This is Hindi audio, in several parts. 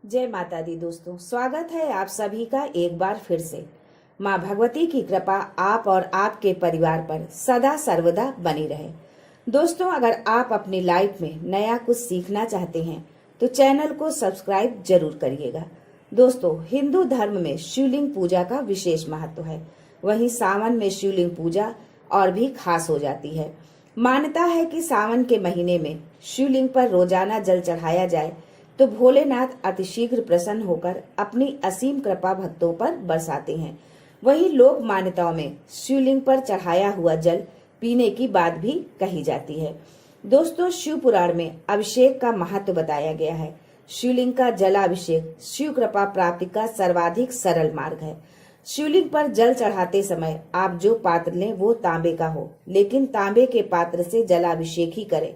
जय माता दी दोस्तों, स्वागत है आप सभी का एक बार फिर से। माँ भगवती की कृपा आप और आपके परिवार पर सदा सर्वदा बनी रहे। दोस्तों, अगर आप अपनी लाइफ में नया कुछ सीखना चाहते हैं तो चैनल को सब्सक्राइब जरूर करिएगा। दोस्तों, हिंदू धर्म में शिवलिंग पूजा का विशेष महत्व है। वहीं सावन में शिवलिंग पूजा और भी खास हो जाती है। मान्यता है कि सावन के महीने में शिवलिंग पर रोजाना जल चढ़ाया जाए तो भोलेनाथ अतिशीघ्र प्रसन्न होकर अपनी असीम कृपा भक्तों पर बरसाते हैं। वहीं लोक मान्यताओं में शिवलिंग पर चढ़ाया हुआ जल पीने की बात भी कही जाती है। दोस्तों, शिव पुराण में अभिषेक का महत्व बताया गया है। शिवलिंग का जलाभिषेक शिव कृपा प्राप्ति का सर्वाधिक सरल मार्ग है। शिवलिंग पर जल चढ़ाते समय आप जो पात्र लें वो तांबे का हो, लेकिन तांबे के पात्र से जलाभिषेक ही करें।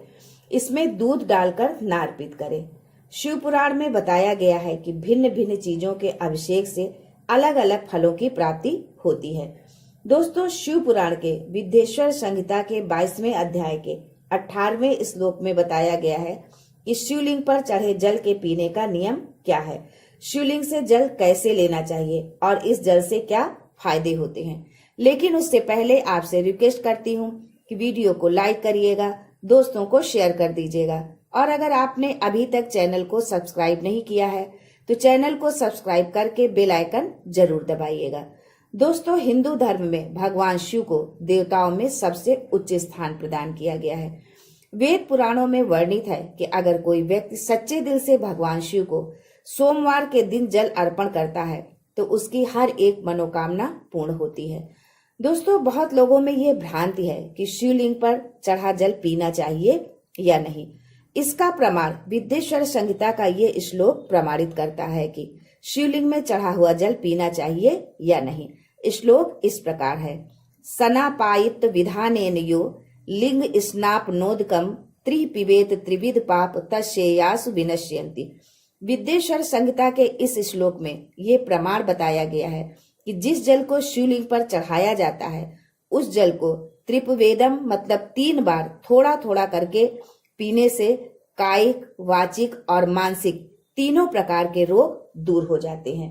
इसमें दूध डालकर न अर्पित करें। शिव पुराण में बताया गया है कि भिन्न भिन्न चीजों के अभिषेक से अलग अलग फलों की प्राप्ति होती है। दोस्तों, शिव पुराण के विद्येश्वर संहिता के 22वें अध्याय के 18वें श्लोक में बताया गया है कि शिवलिंग पर चढ़े जल के पीने का नियम क्या है, शिवलिंग से जल कैसे लेना चाहिए और इस जल से क्या फायदे होते हैं। लेकिन उससे पहले आपसे रिक्वेस्ट करती हूँ कि वीडियो को लाइक करिएगा, दोस्तों को शेयर कर दीजिएगा, और अगर आपने अभी तक चैनल को सब्सक्राइब नहीं किया है तो चैनल को सब्सक्राइब करके बेल आइकन जरूर दबाइएगा। दोस्तों, हिंदू धर्म में भगवान शिव को देवताओं में सबसे उच्च स्थान प्रदान किया गया है। वेद पुराणों में वर्णित है कि अगर कोई व्यक्ति सच्चे दिल से भगवान शिव को सोमवार के दिन जल अर्पण करता है तो उसकी हर एक मनोकामना पूर्ण होती है। दोस्तों, बहुत लोगों में ये भ्रांति है कि शिवलिंग पर चढ़ा जल पीना चाहिए या नहीं। इसका प्रमाण विद्येश्वर संहिता का ये श्लोक प्रमाणित करता है कि शिवलिंग में चढ़ा हुआ जल पीना चाहिए या नहीं। श्लोक इस प्रकार है: सनापायित विधानेन यो लिंग स्नापनोदकम त्रिपिबेत त्रिविध पाप तस्येयासु विनश्यन्ति। विद्येश्वर संहिता के इस श्लोक में ये प्रमाण बताया गया है कि जिस जल को शिवलिंग पर चढ़ाया जाता है उस जल को त्रिपवेदम मतलब 3 बार थोड़ा थोड़ा करके पीने से कायिक, वाचिक और मानसिक तीनों प्रकार के रोग दूर हो जाते हैं।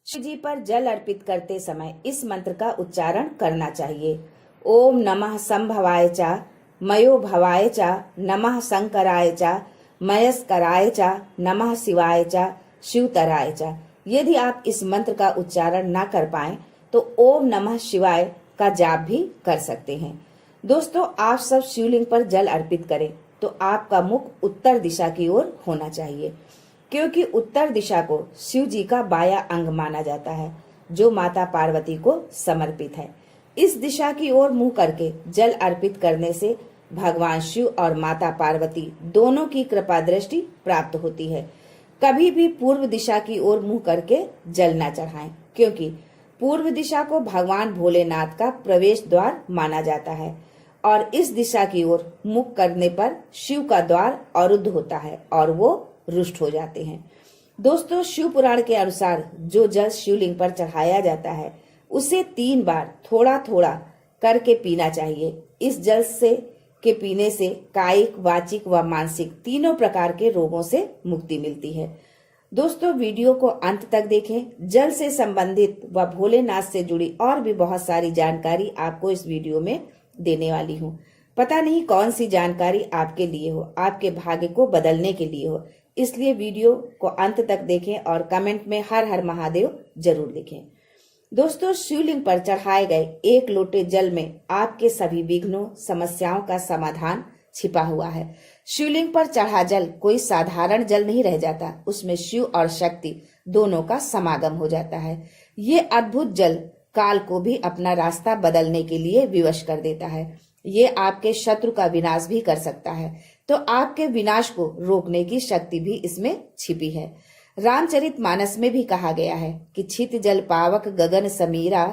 शिव जी पर जल अर्पित करते समय इस मंत्र का उच्चारण करना चाहिए: ओम नमः संभवाय च मयो भवाय च नमः शंकराय च मयस्कराय च नमः शिवाय च शिवतराय च। यदि आप इस मंत्र का उच्चारण न कर पाएं तो ओम नमः शिवाय का जाप भी कर सकते हैं। दोस्तों, आप सब शिवलिंग पर जल अर्पित करें तो आपका मुख उत्तर दिशा की ओर होना चाहिए, क्योंकि उत्तर दिशा को शिव जी का बाया अंग माना जाता है जो माता पार्वती को समर्पित है। इस दिशा की ओर मुंह करके जल अर्पित करने से भगवान शिव और माता पार्वती दोनों की कृपा दृष्टि प्राप्त होती है। कभी भी पूर्व दिशा की ओर मुंह करके जल न चढ़ाएं, क्योंकि पूर्व दिशा को भगवान भोलेनाथ का प्रवेश द्वार माना जाता है और इस दिशा की ओर मुख करने पर शिव का द्वार अवरुद्ध होता है और वो रुष्ट हो जाते हैं। दोस्तों, शिव पुराण के अनुसार जो जल शिवलिंग पर चढ़ाया जाता है उसे 3 बार थोड़ा थोड़ा करके पीना चाहिए। इस जल से के पीने से कायिक, वाचिक व मानसिक तीनों प्रकार के रोगों से मुक्ति मिलती है। दोस्तों, वीडियो को अंत तक देखें। जल से संबंधित व भोलेनाथ से जुड़ी और भी बहुत सारी जानकारी आपको इस वीडियो में देने वाली हूँ। पता नहीं कौन सी जानकारी आपके लिए हो, आपके भाग्य को बदलने के लिए हो, इसलिए वीडियो को अंत तक देखें और कमेंट में हर हर महादेव जरूर लिखें। दोस्तों, शिवलिंग पर चढ़ाए गए 1 लोटे जल में आपके सभी विघ्नों, समस्याओं का समाधान छिपा हुआ है। शिवलिंग पर चढ़ा जल कोई साधारण जल नहीं रह जाता, उसमें शिव और शक्ति दोनों का समागम हो जाता है। ये अद्भुत जल काल को भी अपना रास्ता बदलने के लिए विवश कर देता है। ये आपके शत्रु का विनाश भी कर सकता है, तो आपके विनाश को रोकने की शक्ति भी इसमें छिपी है। रामचरितमानस में भी कहा गया है कि छित जल पावक गगन समीरा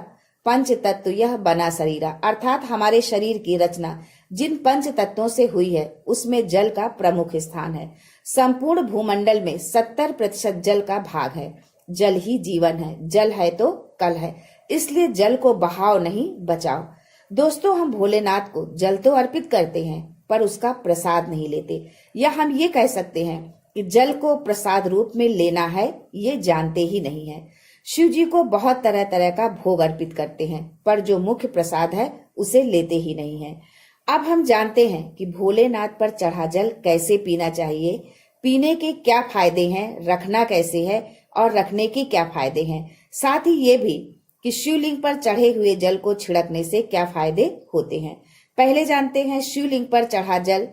पंच तत्व यह बना शरीरा, अर्थात हमारे शरीर की रचना जिन पंच तत्वों से हुई है उसमें जल का प्रमुख स्थान है। संपूर्ण भूमंडल में 70% जल का भाग है। जल ही जीवन है, जल है तो कल है, इसलिए जल को बहाओ नहीं बचाओ। दोस्तों, हम भोलेनाथ को जल तो अर्पित करते हैं पर उसका प्रसाद नहीं लेते, या हम ये कह सकते हैं कि जल को प्रसाद रूप में लेना है ये जानते ही नहीं है। शिव जी को बहुत तरह तरह का भोग अर्पित करते हैं, पर जो मुख्य प्रसाद है उसे लेते ही नहीं है। अब हम जानते हैं कि भोलेनाथ पर चढ़ा जल कैसे पीना चाहिए, पीने के क्या फायदे हैं, रखना कैसे है और रखने के क्या फायदे हैं। साथ ही ये भी कि शिवलिंग पर चढ़े हुए जल को छिड़कने से क्या फायदे होते हैं। पहले जानते हैं शिवलिंग पर चढ़ा जल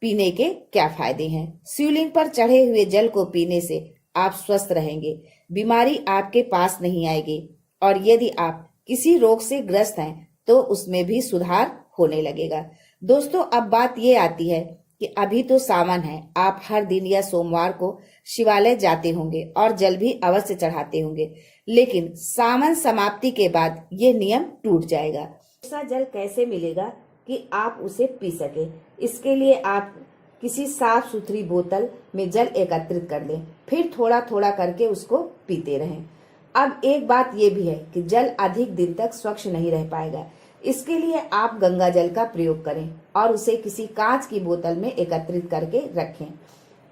पीने के क्या फायदे हैं। शिवलिंग पर चढ़े हुए जल को पीने से आप स्वस्थ रहेंगे, बीमारी आपके पास नहीं आएगी, और यदि आप किसी रोग से ग्रस्त हैं तो उसमें भी सुधार होने लगेगा। दोस्तों, अब बात ये आती है कि अभी तो सावन है, आप हर दिन या सोमवार को शिवालय जाते होंगे और जल भी अवश्य चढ़ाते होंगे, लेकिन सावन समाप्ति के बाद ये नियम टूट जाएगा। ऐसा जल कैसे मिलेगा कि आप उसे पी सके? इसके लिए आप किसी साफ सुथरी बोतल में जल एकत्रित कर लें, फिर थोड़ा थोड़ा करके उसको पीते रहें। अब एक बात ये भी है कि जल अधिक दिन तक स्वच्छ नहीं रह पाएगा, इसके लिए आप गंगा जल का प्रयोग करें और उसे किसी कांच की बोतल में एकत्रित करके रखें।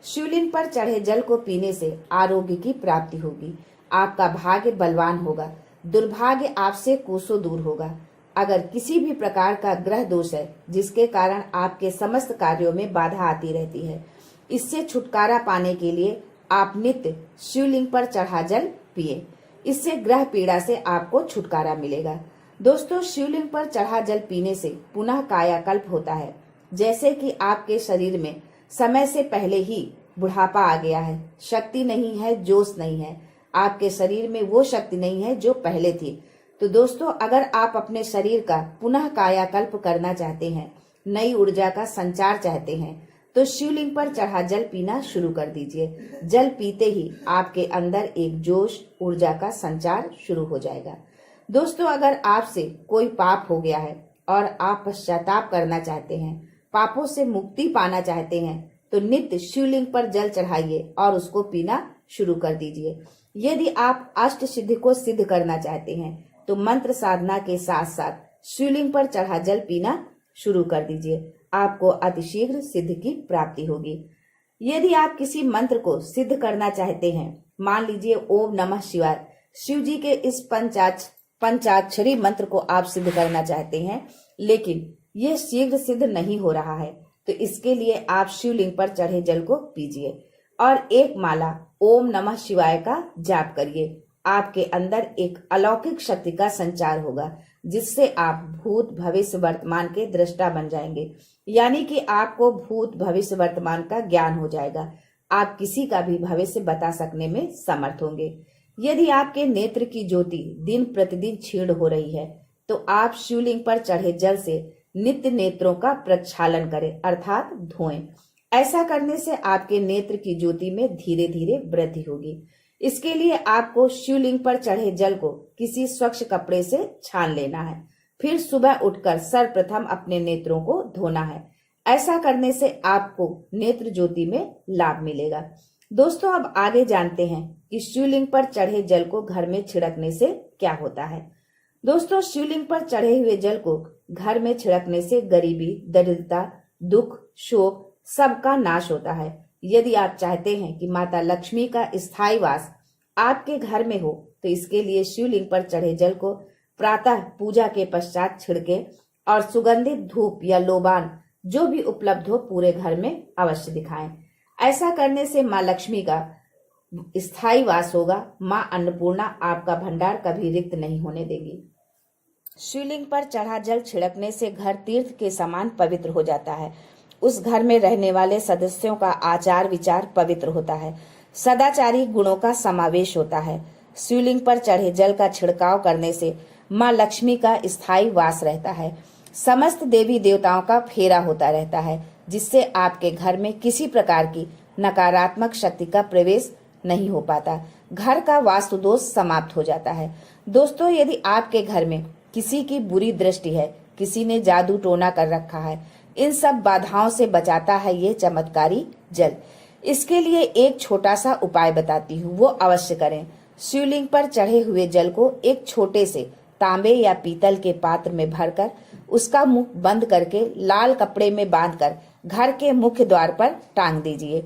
शिवलिंग पर चढ़े जल को पीने से आरोग्य की प्राप्ति होगी, आपका भाग्य बलवान होगा, दुर्भाग्य आपसे कोसों दूर होगा। अगर किसी भी प्रकार का ग्रह दोष है जिसके कारण आपके समस्त कार्यों में बाधा आती रहती है, इससे छुटकारा पाने के लिए आप नित्य शिवलिंग पर चढ़ा जल पिए। इससे ग्रह पीड़ा से आपको छुटकारा मिलेगा। दोस्तों, शिवलिंग पर चढ़ा जल पीने से पुनः कायाकल्प होता है। जैसे कि आपके शरीर में समय से पहले ही बुढ़ापा आ गया है, शक्ति नहीं है, जोश नहीं है, आपके शरीर में वो शक्ति नहीं है जो पहले थी। तो दोस्तों, अगर आप अपने शरीर का पुनः कायाकल्प करना चाहते हैं, नई ऊर्जा का संचार चाहते हैं, तो शिवलिंग पर चढ़ा जल पीना शुरू कर दीजिए। जल पीते ही आपके अंदर एक जोश, ऊर्जा का संचार शुरू हो जाएगा। दोस्तों, अगर आपसे कोई पाप हो गया है और आप पश्चाताप करना चाहते हैं, पापों से मुक्ति पाना चाहते हैं, तो नित्य शिवलिंग पर जल चढ़ाइए और उसको पीना शुरू कर दीजिए। यदि आप अष्ट सिद्धि को सिद्ध करना चाहते हैं, तो मंत्र साधना के साथ साथ शिवलिंग पर चढ़ा जल पीना शुरू कर दीजिए, आपको अतिशीघ्र सिद्धि की प्राप्ति होगी। यदि आप किसी मंत्र को सिद्ध करना चाहते हैं, मान लीजिए ओम नमः शिवाय, शिव जी के इस पंचाक्षरी मंत्र को आप सिद्ध करना चाहते हैं, लेकिन यह शीघ्र सिद्ध नहीं हो रहा है, तो इसके लिए आप शिवलिंग पर चढ़े जल को पीजिए और एक माला ओम नमः शिवाय का जाप करिए। आपके अंदर एक अलौकिक शक्ति का संचार होगा, जिससे आप भूत भविष्य वर्तमान के दृष्टा बन जाएंगे। यानी कि आपको भूत भविष्य वर्तमान का ज्ञान हो जाएगा, आप किसी का भी भविष्य बता सकने में समर्थ होंगे। यदि आपके नेत्र की ज्योति दिन प्रतिदिन क्षीण हो रही है, तो आप शिवलिंग पर चढ़े जल से नित्य नेत्रों का प्रक्षालन करें, अर्थात धोएं। ऐसा करने से आपके नेत्र की ज्योति में धीरे धीरे वृद्धि होगी। इसके लिए आपको शिवलिंग पर चढ़े जल को किसी स्वच्छ कपड़े से छान लेना है, फिर सुबह उठकर सर्वप्रथम अपने नेत्रों को धोना है। ऐसा करने से आपको नेत्र ज्योति में लाभ मिलेगा। दोस्तों, अब आगे जानते हैं कि शिवलिंग पर चढ़े जल को घर में छिड़कने से क्या होता है। दोस्तों, शिवलिंग पर चढ़े हुए जल को घर में छिड़कने से गरीबी, दरिद्रता, दुख, शोक सबका नाश होता है। यदि आप चाहते हैं कि माता लक्ष्मी का स्थायी वास आपके घर में हो, तो इसके लिए शिवलिंग पर चढ़े जल को प्रातः पूजा के पश्चात छिड़के और सुगंधित धूप या लोबान जो भी उपलब्ध हो पूरे घर में अवश्य दिखाएं। ऐसा करने से माँ लक्ष्मी का स्थायी वास होगा। माँ अन्नपूर्णा आपका भंडार कभी रिक्त नहीं होने देगी। शिवलिंग पर चढ़ा जल छिड़कने से घर तीर्थ के समान पवित्र हो जाता है। उस घर में रहने वाले सदस्यों का आचार विचार पवित्र होता है, सदाचारी गुणों का समावेश होता है। शिवलिंग पर चढ़े जल का छिड़काव करने से माँ लक्ष्मी का स्थायी वास रहता है। समस्त देवी देवताओं का फेरा होता रहता है, जिससे आपके घर में किसी प्रकार की नकारात्मक शक्ति का प्रवेश नहीं हो पाता। घर का वास्तु दोष समाप्त हो जाता है। दोस्तों, यदि आपके घर में किसी की बुरी दृष्टि है, किसी ने जादू टोना कर रखा है, इन सब बाधाओं से बचाता है ये चमत्कारी जल। इसके लिए एक छोटा सा उपाय बताती हूँ, वो अवश्य करें। शिवलिंग पर चढ़े हुए जल को एक छोटे से तांबे या पीतल के पात्र में भरकर उसका मुख बंद करके लाल कपड़े में बांधकर घर के मुख्य द्वार पर टांग दीजिए।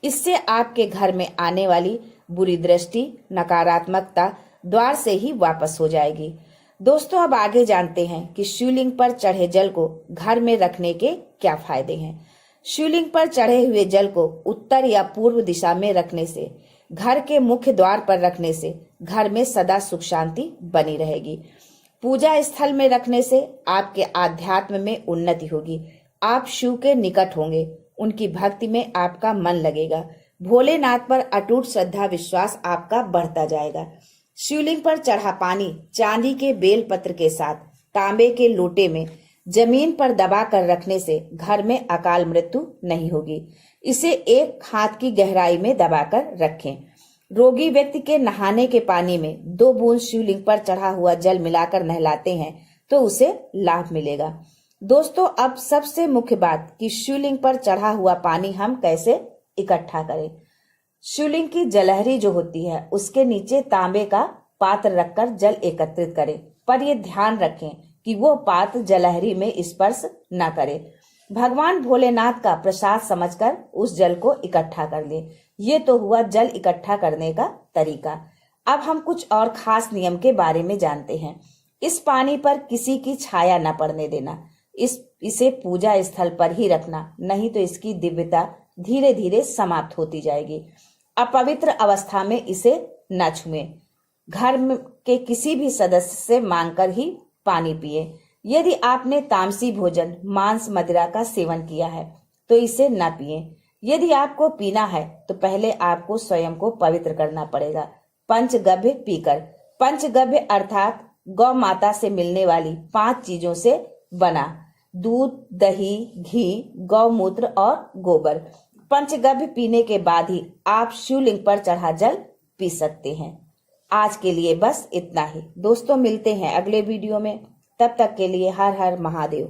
इससे आपके घर में आने वाली बुरी दृष्टि, नकारात्मकता द्वार से ही वापस हो जाएगी। दोस्तों, अब आगे जानते हैं कि शिवलिंग पर चढ़े जल को घर में रखने के क्या फायदे हैं। शिवलिंग पर चढ़े हुए जल को उत्तर या पूर्व दिशा में रखने से, घर के मुख्य द्वार पर रखने से घर में सदा सुख शांति बनी रहेगी। पूजा स्थल में रखने से आपके आध्यात्म में उन्नति होगी। आप शिव के निकट होंगे, उनकी भक्ति में आपका मन लगेगा। भोलेनाथ पर अटूट श्रद्धा विश्वास आपका बढ़ता जाएगा। शिवलिंग पर चढ़ा पानी चांदी के बेल पत्र के साथ तांबे के लोटे में जमीन पर दबा कर रखने से घर में अकाल मृत्यु नहीं होगी। इसे 1 हाथ की गहराई में दबाकर रखें। रोगी व्यक्ति के नहाने के पानी में 2 बूंद शिवलिंग पर चढ़ा हुआ जल मिलाकर नहलाते हैं तो उसे लाभ मिलेगा। दोस्तों, अब सबसे मुख्य बात कि शिवलिंग पर चढ़ा हुआ पानी हम कैसे इकट्ठा करें। शिवलिंग की जलहरी जो होती है उसके नीचे तांबे का पात्र रखकर जल एकत्रित करें, पर यह ध्यान रखें कि वो पात्र जलहरी में स्पर्श न करे। भगवान भोलेनाथ का प्रसाद समझकर उस जल को इकट्ठा कर ले। ये तो हुआ जल इकट्ठा करने का तरीका। अब हम कुछ और खास नियम के बारे में जानते हैं। इस पानी पर किसी की छाया न पड़ने देना। इसे पूजा स्थल पर ही रखना, नहीं तो इसकी दिव्यता धीरे धीरे समाप्त होती जाएगी। अपवित्र अवस्था में इसे न छुएं। घर के किसी भी सदस्य से मांगकर ही पानी पिए। यदि आपने तामसी भोजन, मांस, मदिरा का सेवन किया है तो इसे न पिए। यदि आपको पीना है तो पहले आपको स्वयं को पवित्र करना पड़ेगा। पंचगव्य पीकर, पंचगव्य अर्थात गौ माता से मिलने वाली 5 चीजों से बना दूध, दही, घी, गौमूत्र और गोबर। पंचगव्य पीने के बाद ही आप शिवलिंग पर चढ़ा जल पी सकते हैं। आज के लिए बस इतना ही। दोस्तों, मिलते हैं अगले वीडियो में। तब तक के लिए हर हर महादेव।